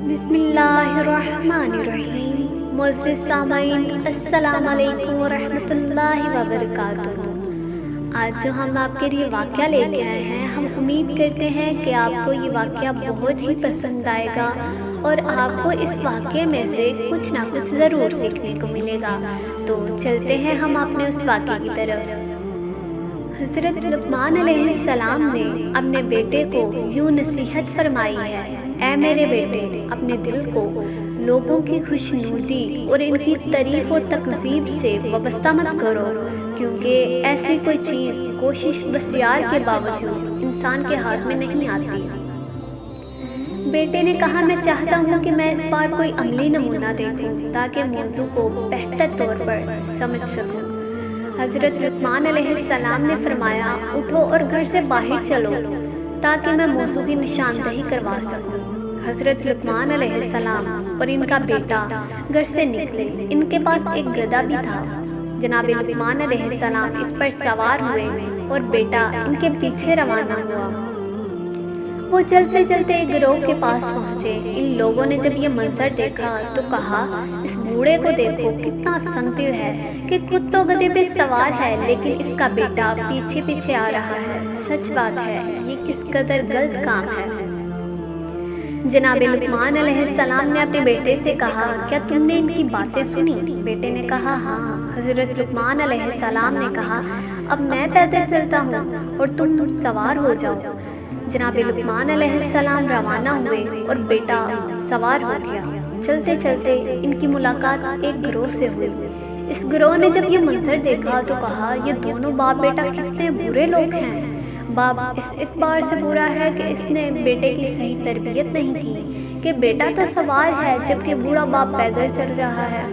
بسم اللہ الرحمن الرحیم۔ معزز سامعین، السلام علیکم ورحمۃ اللہ وبرکاتہ۔ آج جو ہم آپ کے لیے واقعہ لے کے آئے ہیں، ہم امید کرتے ہیں کہ آپ کو یہ واقعہ بہت ہی پسند آئے گا اور آپ کو اس واقعے میں سے کچھ نہ کچھ ضرور سیکھنے کو ملے گا۔ تو چلتے ہیں ہم اپنے اس واقعے کی طرف۔ حضرت لقمان علیہ السلام نے اپنے بیٹے کو یوں نصیحت فرمائی ہے: اے میرے بیٹے، اپنے دل کو لوگوں کی خوشنودی اور ان کی تعریف و تکذیب سے وابستہ مت کرو، کیونکہ ایسی کوئی چیز کوشش بسیار کے باوجود انسان کے ہاتھ میں نہیں آتی۔ بیٹے نے کہا: میں چاہتا ہوں کہ میں اس بار کوئی عملی نمونہ دیکھوں تاکہ موضوع کو بہتر طور پر سمجھ سکوں۔ حضرت لقمان علیہ السلام نے فرمایا: اٹھو اور گھر سے باہر چلو تاکہ میں موضوع کی نشاندہی کروا سکوں۔ حضرت لقمان علیہ السلام اور ان کا بیٹا گھر سے نکلے۔ ان کے پاس ایک گدھا بھی تھا۔ جناب لقمان علیہ السلام اس پر سوار ہوئے اور بیٹا ان کے پیچھے روانہ ہوا۔ وہ چلتے چلتے ایک گروہ کے پاس پہنچے۔ ان لوگوں نے جب یہ منظر دیکھا تو کہا: اس بوڑھے کو دیکھو، کتنا سنگدل ہے کہ خود تو گدھے پہ سوار ہے لیکن اس کا بیٹا پیچھے پیچھے آ رہا ہے۔ سچ بات ہے، یہ کس قدر غلط کام ہے۔ جناب لقمان علیہ السلام نے اپنے بیٹے سے کہا: کیا تم نے ان کی باتیں سنی؟ بیٹے نے کہا: ہاں۔ حضرت لقمان علیہ السلام نے کہا: اب میں پیدل چلتا ہوں اور تم سوار ہو جاؤ۔ جناب لقمان علیہ السلام روانہ ہوئے اور بیٹا سوار ہو گیا۔ چلتے چلتے ان کی ملاقات ایک گروہ سے ہوئی۔ اس گروہ نے جب یہ منظر دیکھا تو کہا: یہ دونوں باپ بیٹا کتنے برے لوگ ہیں۔ باپ اس اعتبار سے برا ہے کہ اس نے بیٹے کی صحیح تربیت نہیں کی کہ بیٹا تو سوار ہے جبکہ بوڑھا باپ پیدل چل رہا ہے،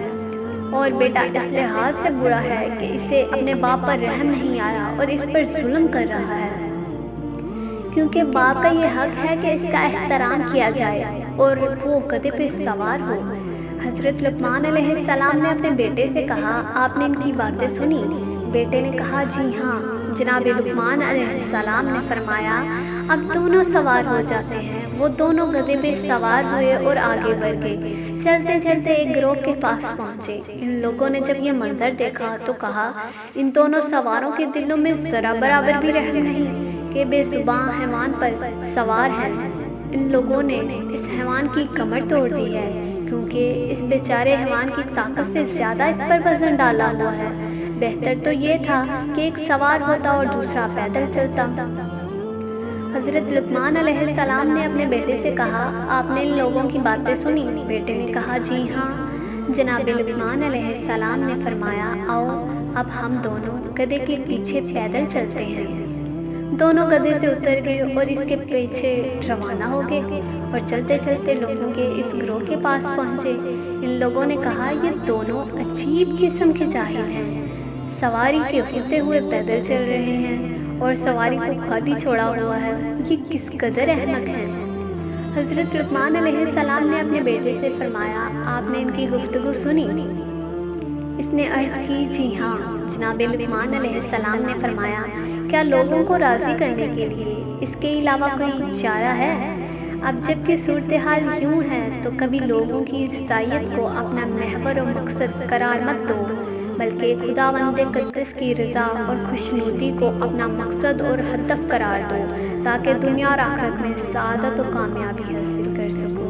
اور بیٹا اس لحاظ سے برا ہے کہ اسے اپنے باپ پر رحم نہیں آیا اور اس پر ظلم کر رہا ہے، کیونکہ باپ کا یہ حق ہے کہ اس کا احترام کیا جائے اور وہ گدھے پہ سوار ہو۔ حضرت لقمان علیہ السلام نے اپنے بیٹے سے کہا: آپ نے ان کی باتیں سنی؟ بیٹے نے کہا: جی ہاں۔ جناب لقمان علیہ السلام نے فرمایا: اب دونوں سوار ہو جاتے ہیں۔ وہ دونوں گدھے پہ سوار ہوئے اور آگے بڑھ گئے۔ چلتے چلتے ایک گروہ کے پاس پہنچے۔ ان لوگوں نے جب یہ منظر دیکھا تو کہا: ان دونوں سواروں کے دلوں میں ذرا برابر بھی رحم نہیں کہ بے زباں حیوان پر سوار ہیں۔ ان لوگوں نے اس حیوان کی کمر توڑ دی ہے، کیونکہ اس بیچارے حیوان کی طاقت سے زیادہ اس پر وزن ڈالا ہوا ہے۔ بہتر تو یہ تھا کہ ایک سوار ہوتا اور دوسرا پیدل چلتا۔ حضرت لقمان علیہ السلام نے اپنے بیٹے سے کہا: آپ نے ان لوگوں کی باتیں سنی؟ بیٹے نے کہا: جی ہاں۔ جناب لقمان علیہ السلام نے فرمایا: آؤ اب ہم دونوں گدھے کے پیچھے پیدل چلتے ہیں۔ دونوں گدھے سے اتر گئے اور اس کے پیچھے روانہ ہو گئے اور چلتے چلتے لوگوں کے اس گروہ کے پاس پہنچے۔ ان لوگوں نے کہا: یہ دونوں عجیب قسم کے جاہل ہیں، سواری کے ہوتے ہوئے پیدل چل رہے ہیں اور سواری کو خالی چھوڑا ہوا ہے۔ یہ کس قدر احمق ہیں۔ حضرت لقمان علیہ السلام نے اپنے بیٹے سے فرمایا: آپ نے ان کی گفتگو سنی؟ اس نے عرض کی: جی ہاں۔ جناب لقمان علیہ السلام نے فرمایا: کیا لوگوں کو راضی کرنے کے لیے اس کے علاوہ کوئی چارہ ہے؟ اب جب یہ صورتحال یوں ہے تو کبھی لوگوں کی رضائیت کو اپنا محور و مقصد قرار مت دو، بلکہ خداوند قدس کی رضا اور خوشنودی کو اپنا مقصد اور ہدف قرار دو تاکہ دنیا اور آخرت میں سعادت و کامیابی حاصل کر سکو۔